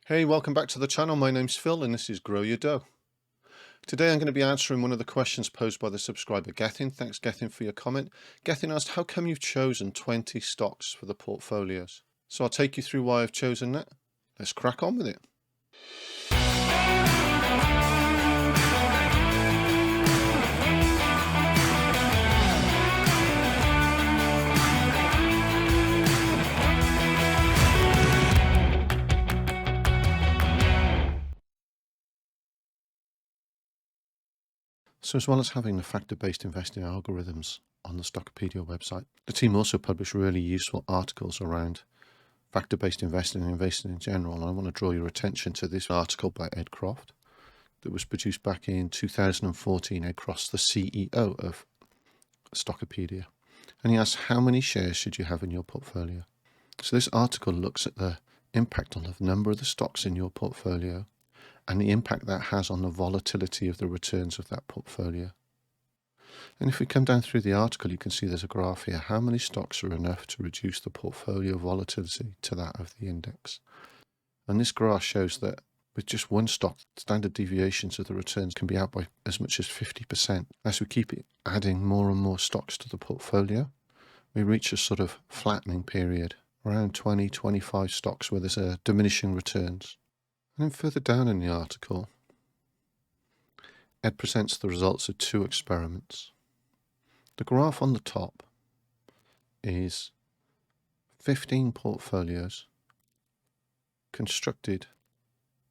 Hey, welcome back to the channel. My name's Phil and this is Grow Your Dough. Today I'm going to be answering one of the questions posed by the subscriber Gethin. Thanks Gethin for your comment. Gethin asked, how come you've chosen 20 stocks for the portfolios? So I'll take you through why I've chosen that. Let's crack on with it. So as well as having the factor-based investing algorithms on the Stockopedia website, the team also publish really useful articles around factor-based investing and investing in general. And I want to draw your attention to this article by Ed Croft that was produced back in 2014. Ed Croft's the CEO of Stockopedia. And he asks, how many shares should you have in your portfolio? So this article looks at the impact on the number of the stocks in your portfolio and the impact that has on the volatility of the returns of that portfolio. And if we come down through the article, you can see there's a graph here. How many stocks are enough to reduce the portfolio volatility to that of the index? And this graph shows that with just one stock, standard deviations of the returns can be out by as much as 50%. As we keep adding more and more stocks to the portfolio, we reach a sort of flattening period, around 20, 25 stocks where there's a diminishing returns. And then further down in the article, Ed presents the results of two experiments. The graph on the top is 15 portfolios constructed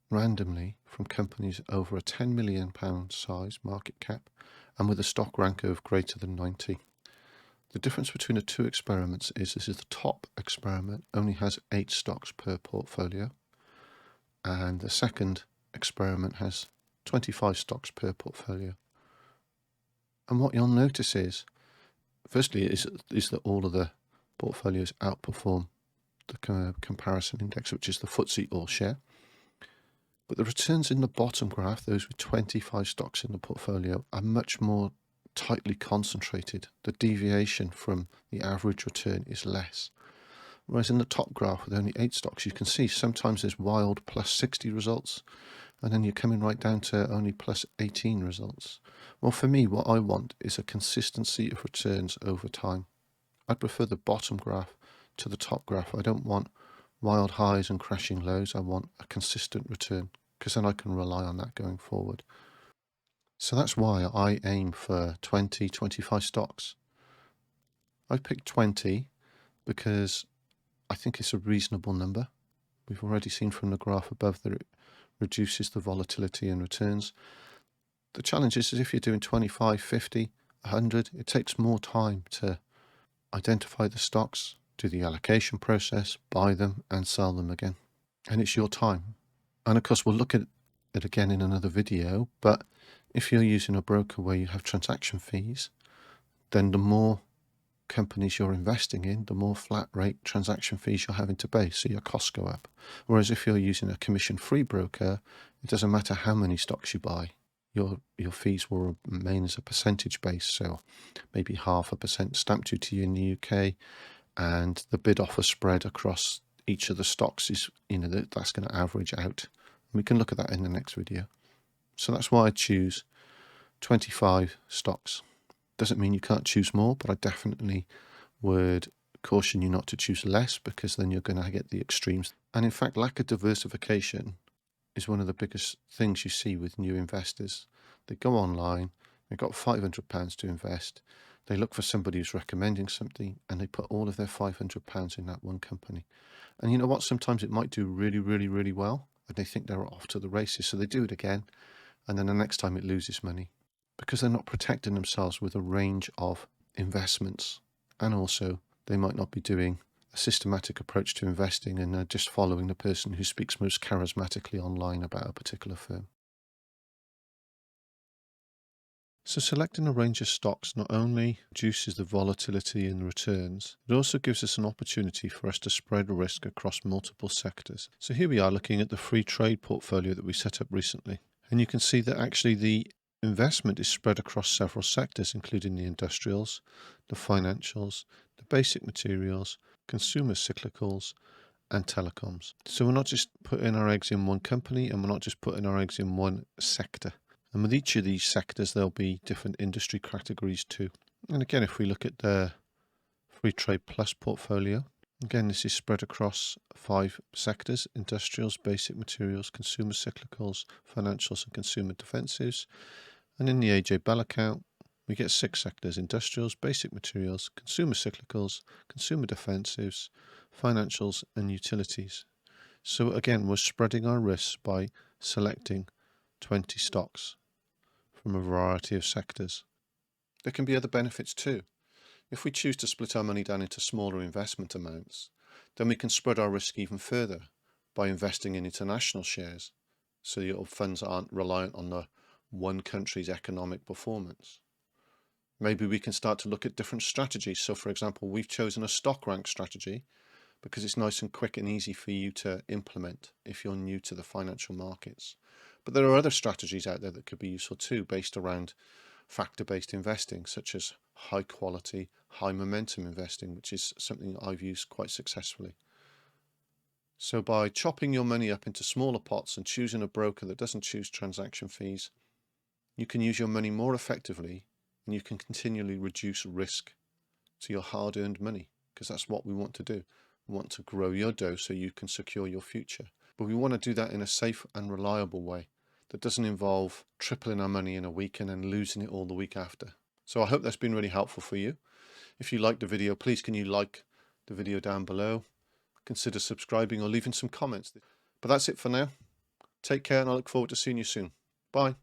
randomly from companies over a £10 million size market cap and with a stock rank of greater than 90. The difference between the two experiments is this is the top experiment only has 8 stocks per portfolio, and the second experiment has 25 stocks per portfolio. And what you'll notice is, firstly, is that all of the portfolios outperform the comparison index, which is the FTSE All Share. But the returns in the bottom graph, those with 25 stocks in the portfolio, are much more tightly concentrated. The deviation from the average return is less. Whereas in the top graph with only 8 stocks, you can see sometimes there's wild plus 60 results, and then you're coming right down to only plus 18 results. Well, for me, what I want is a consistency of returns over time. I'd prefer the bottom graph to the top graph. I don't want wild highs and crashing lows. I want a consistent return, because then I can rely on that going forward. So that's why I aim for 20, 25 stocks. I picked 20 because I think it's a reasonable number. We've already seen from the graph above that it reduces the volatility and returns. The challenge is if you're doing 25, 50, 100, it takes more time to identify the stocks, do the allocation process, buy them and sell them again. And it's your time. And of course, we'll look at it again in another video, but if you're using a broker where you have transaction fees, then the more companies you're investing in, the more flat rate transaction fees you're having to pay, so your costs go up. Whereas if you're using a commission-free broker, it doesn't matter how many stocks you buy, your fees will remain as a percentage base, so maybe 0.5% stamp duty in the UK, and the bid-offer spread across each of the stocks is, that's going to average out. We can look at that in the next video. So that's why I choose 25 stocks. Doesn't mean you can't choose more, but I definitely would caution you not to choose less, because then you're going to get the extremes. And in fact, lack of diversification is one of the biggest things you see with new investors. They go online, they've got £500 to invest, they look for somebody who's recommending something, and they put all of their £500 in that one company. And you know what? Sometimes it might do really, really, really well, and they think they're off to the races, so they do it again, and then the next time it loses money, because they're not protecting themselves with a range of investments. And also, they might not be doing a systematic approach to investing, and they're just following the person who speaks most charismatically online about a particular firm. So selecting a range of stocks not only reduces the volatility in the returns, it also gives us an opportunity for us to spread risk across multiple sectors. So here we are looking at the Freetrade portfolio that we set up recently. And you can see that actually the investment is spread across several sectors, including the industrials, the financials, the basic materials, consumer cyclicals, and telecoms. So we're not just putting our eggs in one company, and we're not just putting our eggs in one sector. And with each of these sectors, there'll be different industry categories too. And again, if we look at the Freetrade Plus portfolio, again, this is spread across 5 sectors: industrials, basic materials, consumer cyclicals, financials and consumer defensives. And in the AJ Bell account, we get 6 sectors: industrials, basic materials, consumer cyclicals, consumer defensives, financials and utilities. So again, we're spreading our risks by selecting 20 stocks from a variety of sectors. There can be other benefits too. If we choose to split our money down into smaller investment amounts, then we can spread our risk even further by investing in international shares, so your funds aren't reliant on the one country's economic performance. Maybe we can start to look at different strategies. So for example, we've chosen a stock rank strategy because it's nice and quick and easy for you to implement if you're new to the financial markets. But there are other strategies out there that could be useful too, based around factor-based investing, such as high quality, high momentum investing, which is something I've used quite successfully. So by chopping your money up into smaller pots and choosing a broker that doesn't choose transaction fees, you can use your money more effectively, and you can continually reduce risk to your hard-earned money, because that's what we want to do. We want to grow your dough so you can secure your future. But we want to do that in a safe and reliable way that doesn't involve tripling our money in a week and then losing it all the week after. So I hope that's been really helpful for you. If you liked the video, please can you like the video down below? Consider subscribing or leaving some comments. But that's it for now. Take care, and I look forward to seeing you soon. Bye.